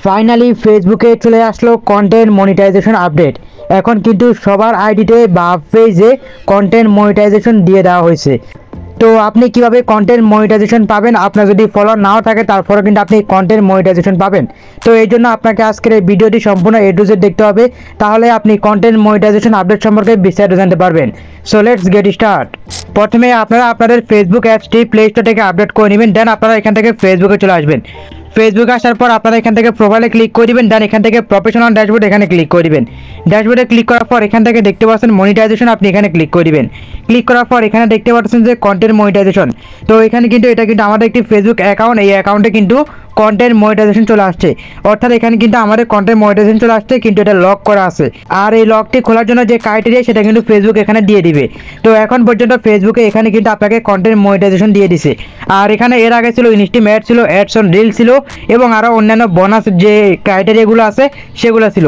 Finally ফেসবুকে চলে আসলো কন্টেন্ট মনিটাইজেশন আপডেট। এখন কিন্তু সবার আইডিতে বা পেজে কন্টেন্ট মনিটাইজেশন দিয়ে দেওয়া হয়েছে। তো আপনি কিভাবে কন্টেন্ট মনিটাইজেশন পাবেন, আপনার যদি ফলোয়ার নাও থাকে তারপরে কিন্তু আপনি কন্টেন্ট মনিটাইজেশন পাবেন। তো এই জন্য আপনাকে আজকের এই ভিডিওটি সম্পূর্ণ এ টু জেড দেখতে হবে, তাহলে আপনি কন্টেন্ট মনিটাইজেশন আপডেট সম্পর্কে বিস্তারিত জানতে পারবেন। So let's get start. প্রথমে আপনারা আপনাদের ফেসবুক অ্যাপসটি প্লে স্টোর থেকে আপডেট করে নেবেন, দেন আপনারা এখান থেকে ফেসবুকে চলে আসবেন। ফেসবুকে আসার পর আপনারা এখান থেকে প্রোফাইলে ক্লিক করে দিবেন, দেন এখান থেকে প্রফেশনাল ড্যাশবোর্ড এখানে ক্লিক করে দিবেন। ড্যাশবোর্ডে ক্লিক করার পর এখান থেকে দেখতে পাচ্ছেন মনিটাইজেশন, আপনি এখানে ক্লিক করে দিবেন। ক্লিক করার পর এখানে দেখতে পাচ্ছেন যে কন্টেন্ট মনিটাইজেশন। তো এখানে কিন্তু এটা কিন্তু আমাদের একটি ফেসবুক অ্যাকাউন্ট, এই অ্যাকাউন্টে কিন্তু কন্টেন্ট মনিটাইজেশন চলে আসছে। অর্থাৎ এখানে কিন্তু আমাদের কন্টেন্ট মনিটাইজেশন চলে আসছে, কিন্তু এটা লক করা আছে। আর এই লকটি খোলার জন্য যে ক্রাইটেরিয়া সেটা কিন্তু ফেসবুক এখানে দিয়ে দিবে। তো এখন পর্যন্ত ফেসবুকে এখানে কিন্তু আপনাকে কন্টেন্ট মনিটাইজেশন দিয়ে দিছে। আর এখানে এর আগে ছিল ইনস্টিম অ্যাড ছিল, অ্যাডস অন রিল ছিল এবং আরও অন্যান্য বোনাস যে ক্রাইটেরিয়াগুলো আছে সেগুলো ছিল।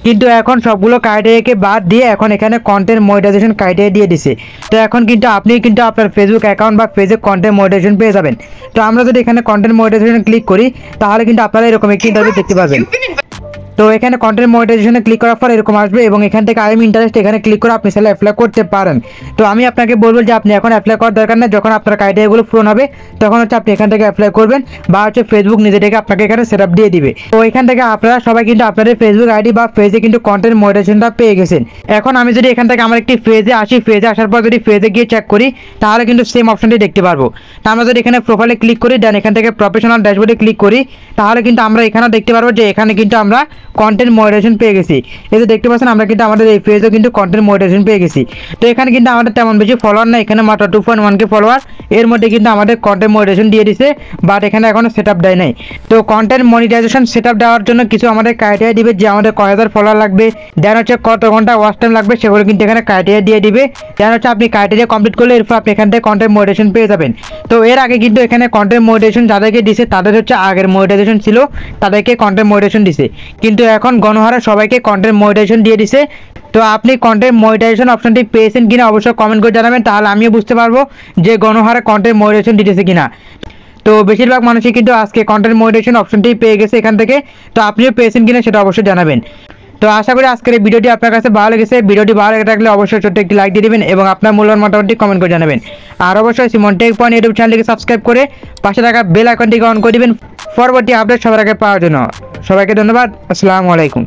কিন্তু এখন সবগুলো ক্রাইটেরিয়াকে বাদ দিয়ে এখন এখানে কন্টেন্ট মনিটাইজেশন ক্রাইটেরিয়া দিয়ে দিছে। তো এখন কিন্তু আপনি কিন্তু আপনার ফেসবুক অ্যাকাউন্ট বা পেজে কন্টেন্ট মনিটাইজেশন পেয়ে যাবেন। তো আমরা যদি এখানে কন্টেন্ট মনিটাইজেশন ক্লিক করি তাহলে কিন্তু আপনারা এরকম একটি ইন্টারভিউ দেখতে পাবেন। তো এখানে কন্টেন্ট মনিটাইজেশনে ক্লিক করার পর এরকম আসবে এবং এখান থেকে আই এম ইন্টারেস্ট এখানে ক্লিক করে আপনি সেটা অ্যাপ্লাই করতে পারেন। তো আমি আপনাকে বলবো যে আপনি এখন অ্যাপ্লাই করার দরকার নেই, যখন আপনার ক্রাইটেরিয়াগুলো পূরণ হবে তখন হচ্ছে আপনি এখান থেকে অ্যাপ্লাই করবেন, বা হচ্ছে ফেসবুক নিজে থেকে আপনাকে এখানে সেটআপ দিয়ে দিবে। তো এখান থেকে আপনারা সবাই কিন্তু আপনাদের ফেসবুক আইডি বা পেজে কিন্তু কন্টেন্ট মনিটাইজেশনটা পেয়ে গেছেন। এখন আমি যদি এখান থেকে আমার একটি পেজে আসি, পেজে আসার পর যদি পেজে গিয়ে চেক করি তাহলে কিন্তু সেম অপশনটি দেখতে পারবো। তো আমরা যদি এখানে প্রোফাইলে ক্লিক করি, দেন এখান থেকে প্রফেশনাল ড্যাশবোর্ডে ক্লিক করি, তাহলে কিন্তু আমরা এখানে দেখতে পারবো যে এখানে কিন্তু আমরা কন্টেন্ট মনিটাইজেশন পেয়ে গেছি। এই যে দেখতে পাচ্ছেন আমরা কিন্তু আমাদের এই পেজেও কিন্তু কন্টেন্ট মনিটাইজেশন পেয়ে গেছি। তো এখানে কিন্তু আমাদের তেমন বেশি ফলোয়ার না, এখানে মাত্র 2.1K ফলোয়ার। এর মধ্যে কিন্তু আমাদের কন্টেন্ট মনিটাইজেশন দিয়ে দিছে, বাট এখানে এখনো সেটআপ দেয় নাই। তো কন্টেন্ট মনিটাইজেশন সেটআপ দেওয়ার জন্য কিছু আমাদের ক্রাইটেরিয়া দিবে, যে আমাদের কয় হাজার ফলোয়ার লাগবে, দেন হচ্ছে কত ঘন্টা ওয়াচ টাইম লাগবে, সেগুলো কিন্তু এখানে ক্রাইটেরিয়া দিয়ে দিবে। দেন হচ্ছে আপনি ক্রাইটেরিয়া কমপ্লিট করলে এরপর আপনি এখান থেকে কন্টেন্ট মনিটাইজেশন পেয়ে যাবেন। তো এর আগে কিন্তু এখানে কন্টেন্ট মনিটাইজেশন যাদেরকে দিছে তাদের হচ্ছে আগের মনিটাইজেশন ছিল, তাদেরকে কন্টেন্ট মনিটাইজেশন দিছে। কিন্তু এখন গণহারে সবাইকে কন্টেন্ট মনিটাইজেশন দিয়ে দিছে। তো আপনি কন্টেন্ট মনিটাইজেশন অপশনটি পেয়েছেন কিনা অবশ্যই কমেন্ট করে জানাবেন, তাহলে আমিও বুঝতে পারবো যে গণহারে কন্টেন্ট মনিটাইজেশন দিতেছে কিনা। তো বেশিরভাগ মানুষই কিন্তু আজকে কন্টেন্ট মনিটাইজেশন অপশনটি পেয়ে গেছে এখান থেকে। তো আপনিও পেয়েছেন কিনা সেটা অবশ্যই জানাবেন। তো আশা করি আজকের এই ভিডিওটি আপনার কাছে ভালো লেগেছে। ভিডিওটি ভালো লেগে থাকলে অবশ্যই ছোট্ট একটি লাইক দিয়ে দিবেন এবং আপনার মূল্যবান মতামতটি কমেন্ট করে জানাবেন। আর অবশ্যই সিমন টেক পয়েন্ট ইউটিউব চ্যানেলটিকে সাবস্ক্রাইব করে পাশে থাকা বেল আইকনটিকে অন করে দিবেন পরবর্তী আপডেট সবার আগে পাওয়ার জন্য। সবাইকে ধন্যবাদ। আসসালামু আলাইকুম।